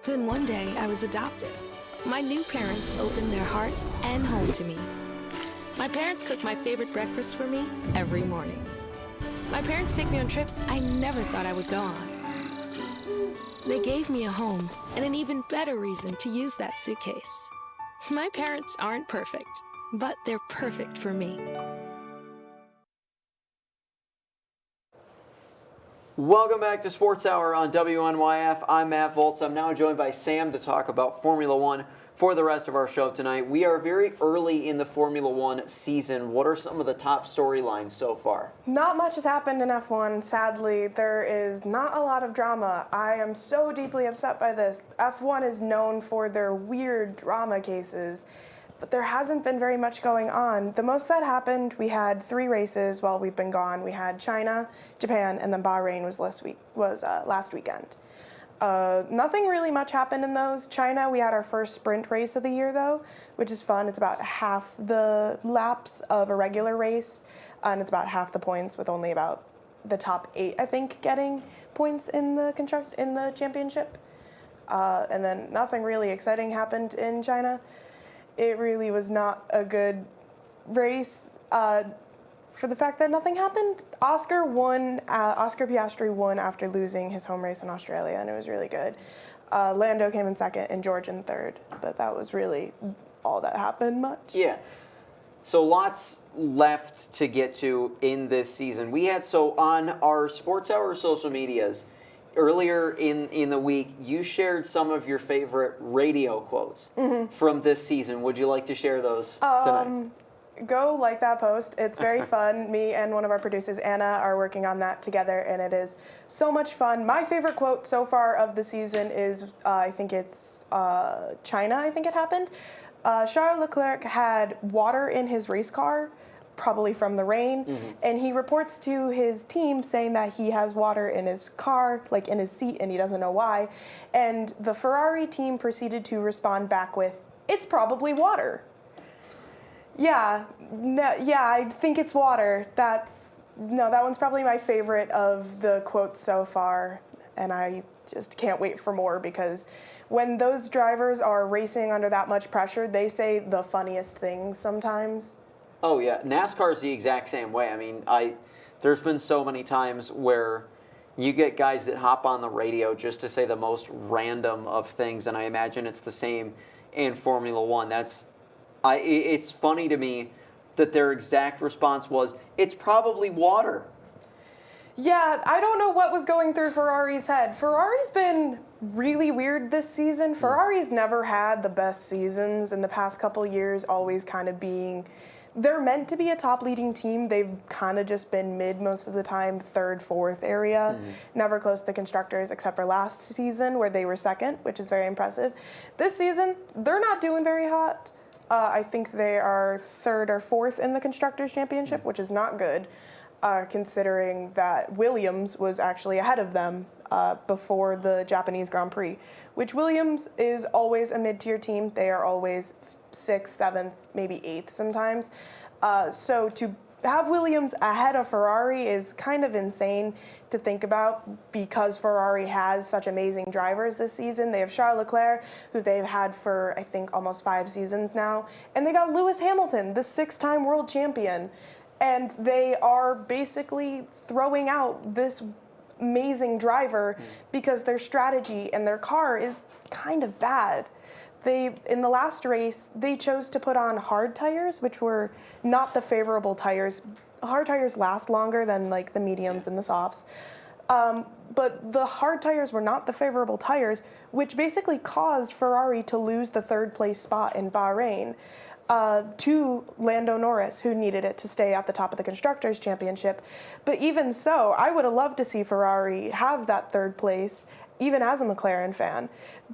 Then one day I was adopted. My new parents opened their hearts and home to me. My parents cook my favorite breakfast for me every morning. My parents take me on trips I never thought I would go on. They gave me a home and an even better reason to use that suitcase. My parents aren't perfect, but they're perfect for me. Welcome back to Sports Hour on WNYF. I'm Matt Volz. I'm now joined by Sam to talk about Formula One for the rest of our show tonight. We are very early in the Formula One season. What are some of the top storylines so far? Not much has happened in F1, sadly. There is not a lot of drama. I am so deeply upset by this. F1 is known for their weird drama cases, but there hasn't been very much going on. The most that happened, we had 3 races while we've been gone. We had China, Japan, and then Bahrain was last weekend. Nothing really much happened in those. China, we had our first sprint race of the year though, which is fun. It's about half the laps of a regular race, and it's about half the points, with only about the top 8, I think, getting points in the championship. And then nothing really exciting happened in China. It really was not a good race for the fact that nothing happened. Oscar Piastri won after losing his home race in Australia, and it was really good. Lando came in second and George in third, but that was really all that happened much. Yeah. So lots left to get to in this season. We had, on our Sports Hour social medias, earlier in the week, you shared some of your favorite radio quotes from this season. Would you like to share those tonight? Go like that post. It's very fun. Me and one of our producers, Anna, are working on that together, and it is so much fun. My favorite quote so far of the season is, I think it's China, I think it happened. Charles Leclerc had water in his race car, probably from the rain, and he reports to his team saying that he has water in his car, like in his seat, and he doesn't know why. And the Ferrari team proceeded to respond back with, "It's probably water." Yeah, I think it's water. That one's probably my favorite of the quotes so far, and I just can't wait for more, because when those drivers are racing under that much pressure, they say the funniest things sometimes. Oh yeah, NASCAR is the exact same way. I mean, there's been so many times where you get guys that hop on the radio just to say the most random of things, and I imagine it's the same in Formula One. It's funny to me that their exact response was, "It's probably water." Yeah, I don't know what was going through Ferrari's head. Ferrari's been really weird this season. Ferrari's never had the best seasons in the past couple years, always kind of being... They're meant to be a top leading team. They've kind of just been mid most of the time, 3rd, 4th area. Never close to constructors, except for last season where they were 2nd, which is very impressive. This season, they're not doing very hot. I think they are 3rd or 4th in the Constructors' Championship, which is not good, considering that Williams was actually ahead of them before the Japanese Grand Prix, which Williams is always a mid-tier team. They are always 6th, 7th, maybe 8th sometimes. So to have Williams ahead of Ferrari is kind of insane to think about, because Ferrari has such amazing drivers this season. They have Charles Leclerc, who they've had for, I think, almost 5 seasons now. And they got Lewis Hamilton, the 6-time world champion. And they are basically throwing out this amazing driver because their strategy and their car is kind of bad. In the last race, they chose to put on hard tires, which were not the favorable tires. Hard tires last longer than like the mediums and the softs. But the hard tires were not the favorable tires, which basically caused Ferrari to lose the 3rd place spot in Bahrain to Lando Norris, who needed it to stay at the top of the Constructors' Championship. But even so, I would have loved to see Ferrari have that 3rd place, even as a McLaren fan,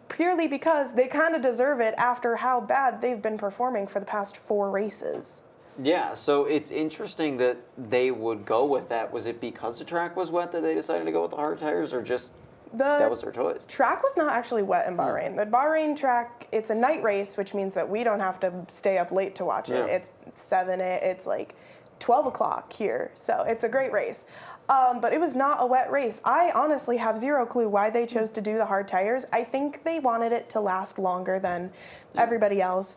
purely because they kind of deserve it after how bad they've been performing for the past 4 races. Yeah, so it's interesting that they would go with that. Was it because the track was wet that they decided to go with the hard tires, or just that was their choice? Track was not actually wet in Bahrain. The Bahrain track, it's a night race, which means that we don't have to stay up late to watch it. It's 7, it's like 12 o'clock here, so it's a great race. But it was not a wet race. I honestly have zero clue why they chose to do the hard tires. I think they wanted it to last longer than everybody else.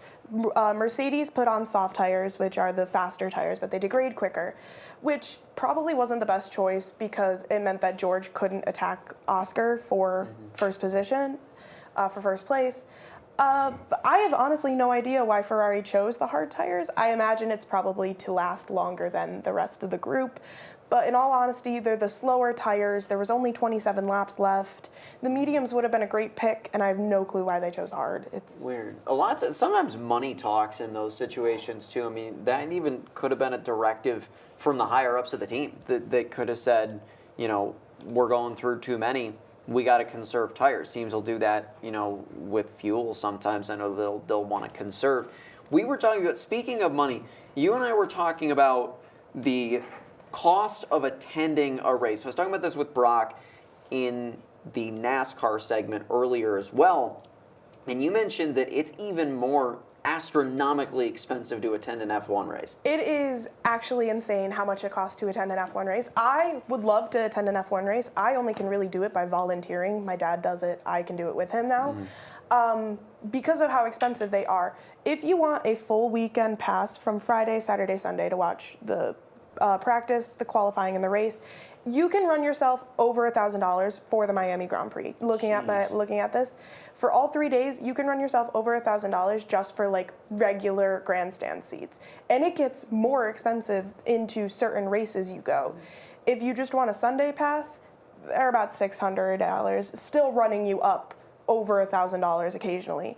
Mercedes put on soft tires, which are the faster tires, but they degrade quicker, which probably wasn't the best choice because it meant that George couldn't attack Oscar for first position, for first place. But I have honestly no idea why Ferrari chose the hard tires. I imagine it's probably to last longer than the rest of the group, But in all honesty, they're the slower tires. There was only 27 laps left. The mediums would have been a great pick, and I have no clue why they chose hard. It's weird. Sometimes money talks in those situations too. I mean, that even could have been a directive from the higher ups of the team that they could have said, you know, we're going through too many. We got to conserve tires. Teams will do that, you know, with fuel sometimes. I know they'll want to conserve. We were talking about, speaking of money, you and I were talking about the cost of attending a race. I was talking about this with Brock in the NASCAR segment earlier as well, and you mentioned that it's even more astronomically expensive to attend an F1 race. It is actually insane how much it costs to attend an F1 race. I would love to attend an F1 race. I only can really do it by volunteering. My dad does it. I can do it with him now. Because of how expensive they are. If you want a full weekend pass from Friday, Saturday, Sunday to watch the practice, the qualifying, and the race, you can run yourself over $1,000 for the Miami Grand Prix. Looking at this, for all 3 days, you can run yourself over $1,000 just for like regular grandstand seats, and it gets more expensive into certain races you go. If you just want a Sunday pass, they're about $600, still running you up over $1,000 occasionally.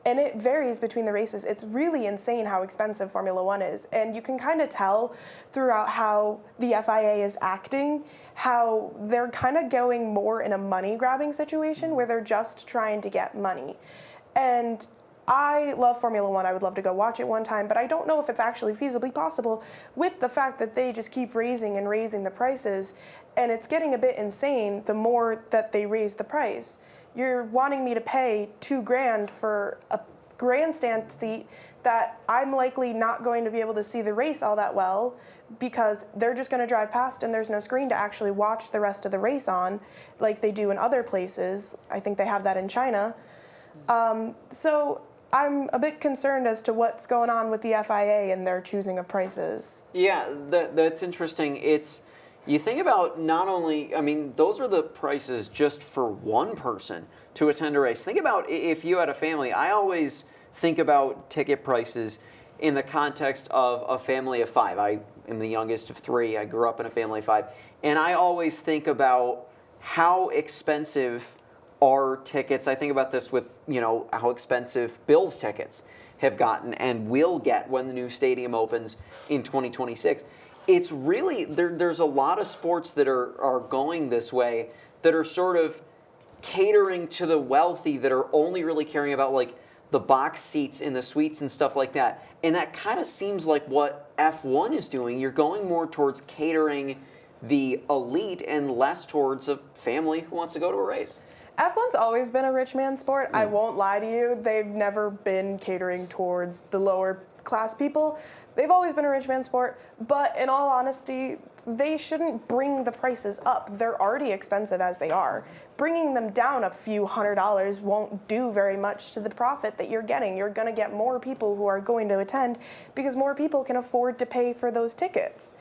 And it varies between the races. It's really insane how expensive Formula One is. And you can kind of tell throughout how the FIA is acting, how they're kind of going more in a money-grabbing situation where they're just trying to get money. And I love Formula One. I would love to go watch it one time, but I don't know if it's actually feasibly possible with the fact that they just keep raising and raising the prices. And it's getting a bit insane the more that they raise the price. You're wanting me to pay $2,000 for a grandstand seat that I'm likely not going to be able to see the race all that well because they're just going to drive past and there's no screen to actually watch the rest of the race on like they do in other places. I think they have that in China. So I'm a bit concerned as to what's going on with the FIA and their choosing of prices. Yeah, that's interesting. You think about not only, I mean, those are the prices just for one person to attend a race. Think about if you had a family. I always think about ticket prices in the context of a family of 5. I am the youngest of 3. I grew up in a family of 5. And I always think about how expensive are tickets. I think about this with, you know, how expensive Bills tickets have gotten and will get when the new stadium opens in 2026. It's really, there's a lot of sports that are going this way that are sort of catering to the wealthy that are only really caring about like the box seats in the suites and stuff like that. And that kind of seems like what F1 is doing. You're going more towards catering the elite and less towards a family who wants to go to a race. F1's always been a rich man sport. I won't lie to you. They've never been catering towards the lower class people. They've always been a rich man sport, but in all honesty, they shouldn't bring the prices up. They're already expensive as they are. Bringing them down a few $100s won't do very much to the profit that you're getting. You're going to get more people who are going to attend because more people can afford to pay for those tickets.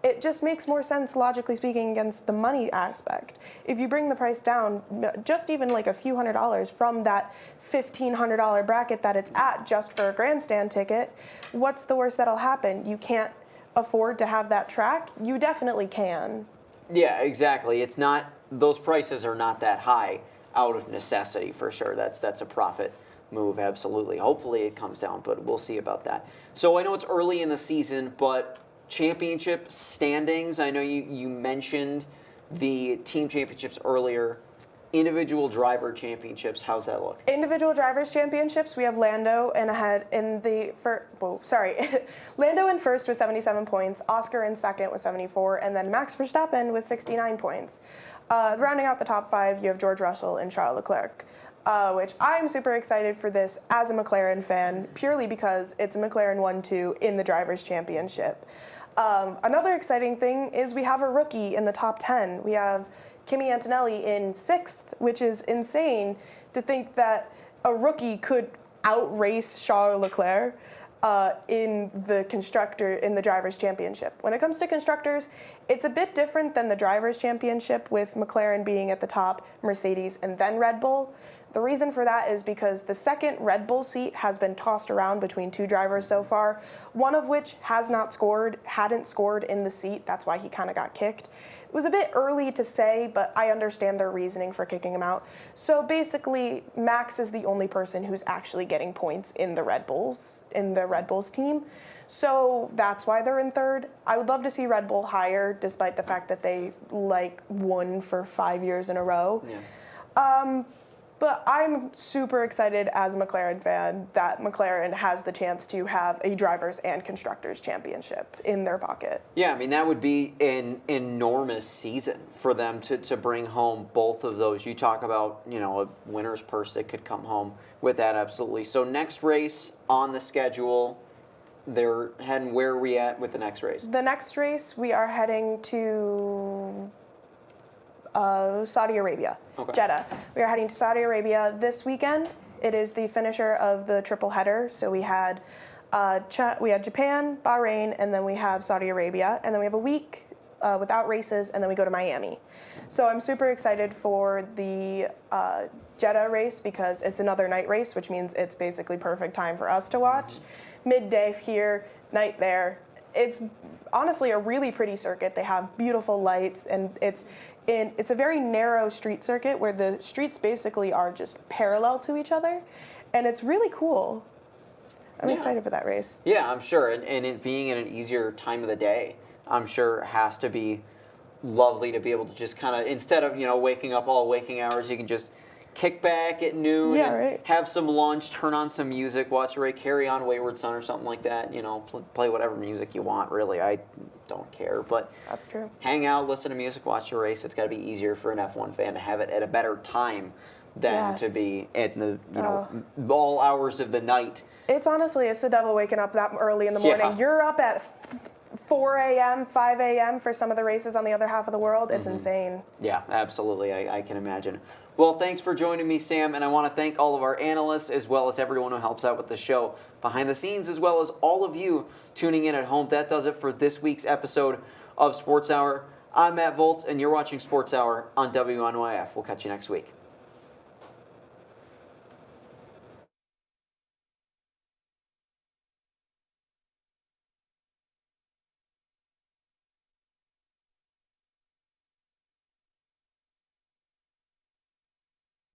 It just makes more sense, logically speaking, against the money aspect. If you bring the price down, just even like a few $100s from that $1,500 bracket that it's at just for a grandstand ticket, what's the worst that'll happen? You can't afford to have that track? You definitely can. Yeah, exactly. It's not, those prices are not that high out of necessity for sure. That's a profit move, absolutely. Hopefully it comes down, but we'll see about that. So I know it's early in the season, but championship standings, I know you mentioned the team championships earlier. Individual driver championships, how's that look? Individual drivers championships, we have Lando Lando in first with 77 points, Oscar in second with 74, and then Max Verstappen with 69 points. Rounding out the top 5, you have George Russell and Charles Leclerc, which I'm super excited for this as a McLaren fan, purely because it's a McLaren 1-2 in the drivers championship. Another exciting thing is we have a rookie in the top 10. We have Kimi Antonelli in 6th, which is insane to think that a rookie could outrace Charles Leclerc in the drivers' championship. When it comes to constructors, it's a bit different than the drivers' championship with McLaren being at the top, Mercedes, and then Red Bull. The reason for that is because the second Red Bull seat has been tossed around between two drivers so far, one of which hadn't scored in the seat. That's why he kind of got kicked. It was a bit early to say, but I understand their reasoning for kicking him out. So basically, Max is the only person who's actually getting points in the Red Bulls team. So that's why they're in third. I would love to see Red Bull higher, despite the fact that they won for 5 years in a row. Yeah. But I'm super excited as a McLaren fan that McLaren has the chance to have a drivers and constructors championship in their pocket. Yeah, I mean, that would be an enormous season for them to bring home both of those. You talk about, a winner's purse that could come home with that, absolutely. So next race on the schedule, they're heading, where are we at with the next race? The next race, we are heading to Saudi Arabia, Jeddah. We are heading to Saudi Arabia this weekend. It is the finisher of the triple header. So we had Japan, Bahrain, and then we have Saudi Arabia, and then we have a week without races, and then we go to Miami. So I'm super excited for the Jeddah race because it's another night race, which means it's basically perfect time for us to watch. Midday here, night there. It's honestly a really pretty circuit. They have beautiful lights, and it's a very narrow street circuit where the streets basically are just parallel to each other, and it's really cool. I'm excited for that race. Yeah, I'm sure, and it being in an easier time of the day, I'm sure it has to be lovely to be able to just kind of, instead of waking up all waking hours, you can just kick back at noon and have some lunch, turn on some music, watch a race, Carry On Wayward Son or something like that. Play whatever music you want, really. I don't care, but that's true. Hang out, listen to music, watch the race. It's got to be easier for an F1 fan to have it at a better time than to be at the all hours of the night. It's the devil waking up that early in the morning. Yeah. You're up at 4 a.m., 5 a.m. for some of the races on the other half of the world. It's insane. Yeah, absolutely. I can imagine. Well, thanks for joining me, Sam, and I want to thank all of our analysts as well as everyone who helps out with the show behind the scenes, as well as all of you tuning in at home. That does it for this week's episode of Sports Hour. I'm Matt Volz, and you're watching Sports Hour on WNYF. We'll catch you next week.